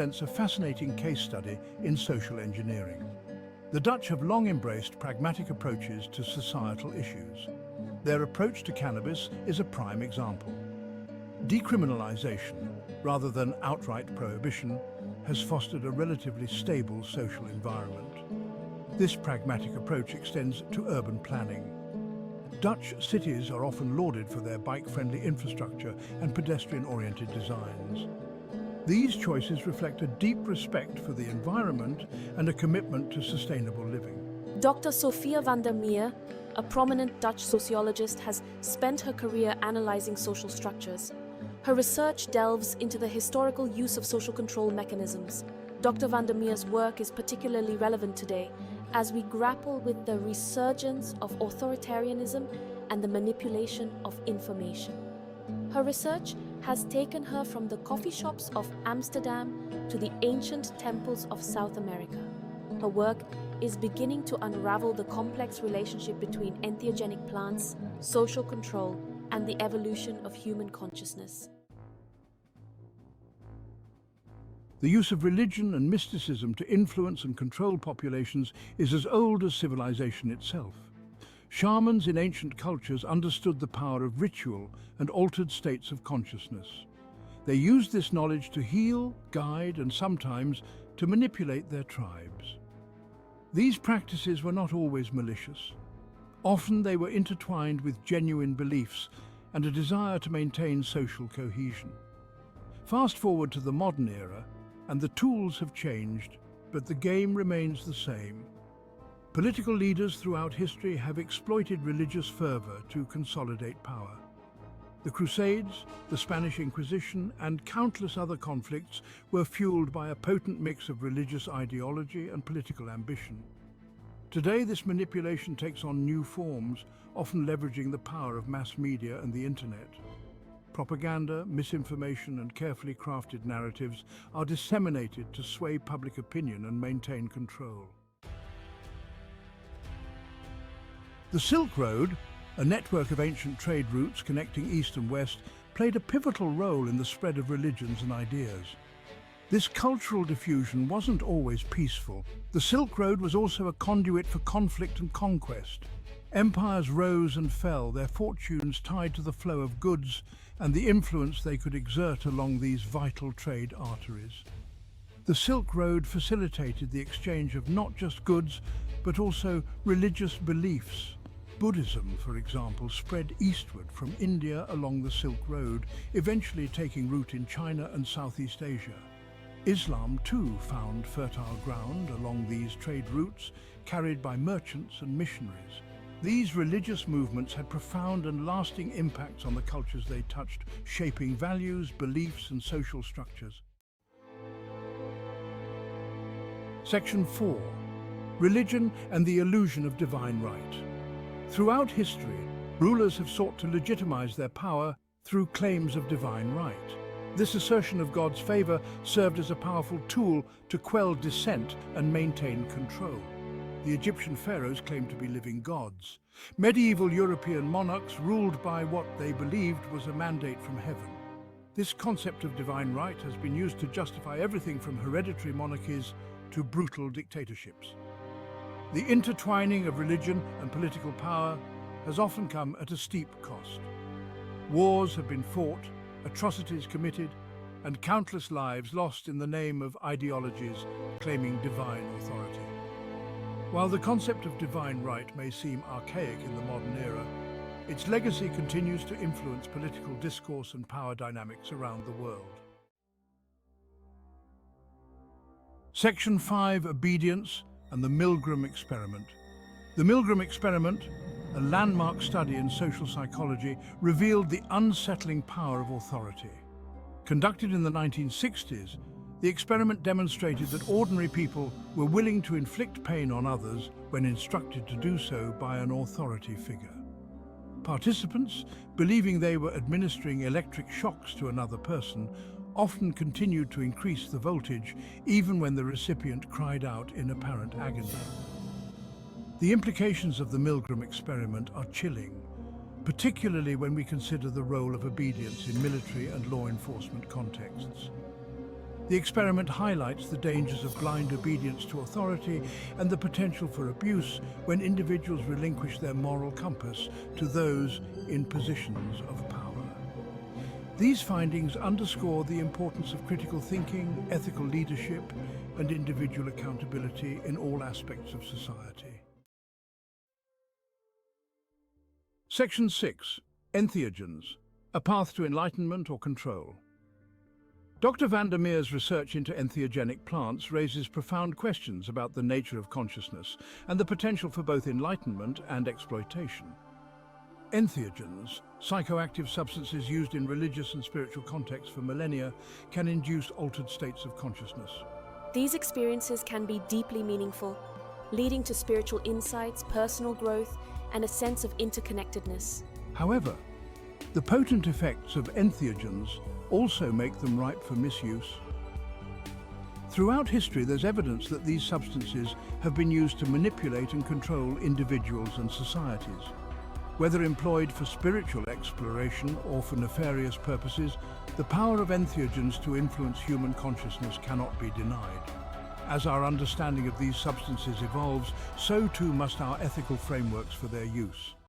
presents a fascinating case study in social engineering. The Dutch have long embraced pragmatic approaches to societal issues. Their approach to cannabis is a prime example. Decriminalization, rather than outright prohibition, has fostered a relatively stable social environment. This pragmatic approach extends to urban planning. Dutch cities are often lauded for their bike-friendly infrastructure and pedestrian-oriented designs. These choices reflect a deep respect for the environment and a commitment to sustainable living. Dr. Sophia van der Meer, a prominent Dutch sociologist, has spent her career analyzing social structures. Her research delves into the historical use of social control mechanisms. Dr. van der Meer's work is particularly relevant today as we grapple with the resurgence of authoritarianism and the manipulation of information. Her research has taken her from the coffee shops of Amsterdam to the ancient temples of South America. Her work is beginning to unravel the complex relationship between entheogenic plants, social control, and the evolution of human consciousness. The use of religion and mysticism to influence and control populations is as old as civilization itself. Shamans in ancient cultures understood the power of ritual and altered states of consciousness. They used this knowledge to heal, guide, and sometimes to manipulate their tribes. These practices were not always malicious. Often they were intertwined with genuine beliefs and a desire to maintain social cohesion. Fast forward to the modern era, and the tools have changed, but the game remains the same. Political leaders throughout history have exploited religious fervor to consolidate power. The Crusades, the Spanish Inquisition, and countless other conflicts were fueled by a potent mix of religious ideology and political ambition. Today, this manipulation takes on new forms, often leveraging the power of mass media and the internet. Propaganda, misinformation, and carefully crafted narratives are disseminated to sway public opinion and maintain control. The Silk Road, a network of ancient trade routes connecting East and West, played a pivotal role in the spread of religions and ideas. This cultural diffusion wasn't always peaceful. The Silk Road was also a conduit for conflict and conquest. Empires rose and fell, their fortunes tied to the flow of goods and the influence they could exert along these vital trade arteries. The Silk Road facilitated the exchange of not just goods, but also religious beliefs. Buddhism, for example, spread eastward from India along the Silk Road, eventually taking root in China and Southeast Asia. Islam, too, found fertile ground along these trade routes, carried by merchants and missionaries. These religious movements had profound and lasting impacts on the cultures they touched, shaping values, beliefs, and social structures. Section 4. Religion and the illusion of divine right. Throughout history, rulers have sought to legitimize their power through claims of divine right. This assertion of God's favor served as a powerful tool to quell dissent and maintain control. The Egyptian pharaohs claimed to be living gods. Medieval European monarchs ruled by what they believed was a mandate from heaven. This concept of divine right has been used to justify everything from hereditary monarchies to brutal dictatorships. The intertwining of religion and political power has often come at a steep cost. Wars have been fought, atrocities committed, and countless lives lost in the name of ideologies claiming divine authority. While the concept of divine right may seem archaic in the modern era, its legacy continues to influence political discourse and power dynamics around the world. Section 5. Obedience and the Milgram Experiment. The Milgram Experiment, a landmark study in social psychology, revealed the unsettling power of authority. Conducted in the 1960s, the experiment demonstrated that ordinary people were willing to inflict pain on others when instructed to do so by an authority figure. Participants, believing they were administering electric shocks to another person, often continued to increase the voltage even when the recipient cried out in apparent agony. The implications of the Milgram experiment are chilling, particularly when we consider the role of obedience in military and law enforcement contexts. The experiment highlights the dangers of blind obedience to authority and the potential for abuse when individuals relinquish their moral compass to those in positions of power. These findings underscore the importance of critical thinking, ethical leadership, and individual accountability in all aspects of society. Section 6. Entheogens, a path to enlightenment or control. Dr. van der Meer's research into entheogenic plants raises profound questions about the nature of consciousness and the potential for both enlightenment and exploitation. Entheogens, psychoactive substances used in religious and spiritual contexts for millennia, can induce altered states of consciousness. These experiences can be deeply meaningful, leading to spiritual insights, personal growth, and a sense of interconnectedness. However, the potent effects of entheogens also make them ripe for misuse. Throughout history, there's evidence that these substances have been used to manipulate and control individuals and societies. Whether employed for spiritual exploration or for nefarious purposes, the power of entheogens to influence human consciousness cannot be denied. As our understanding of these substances evolves, so too must our ethical frameworks for their use.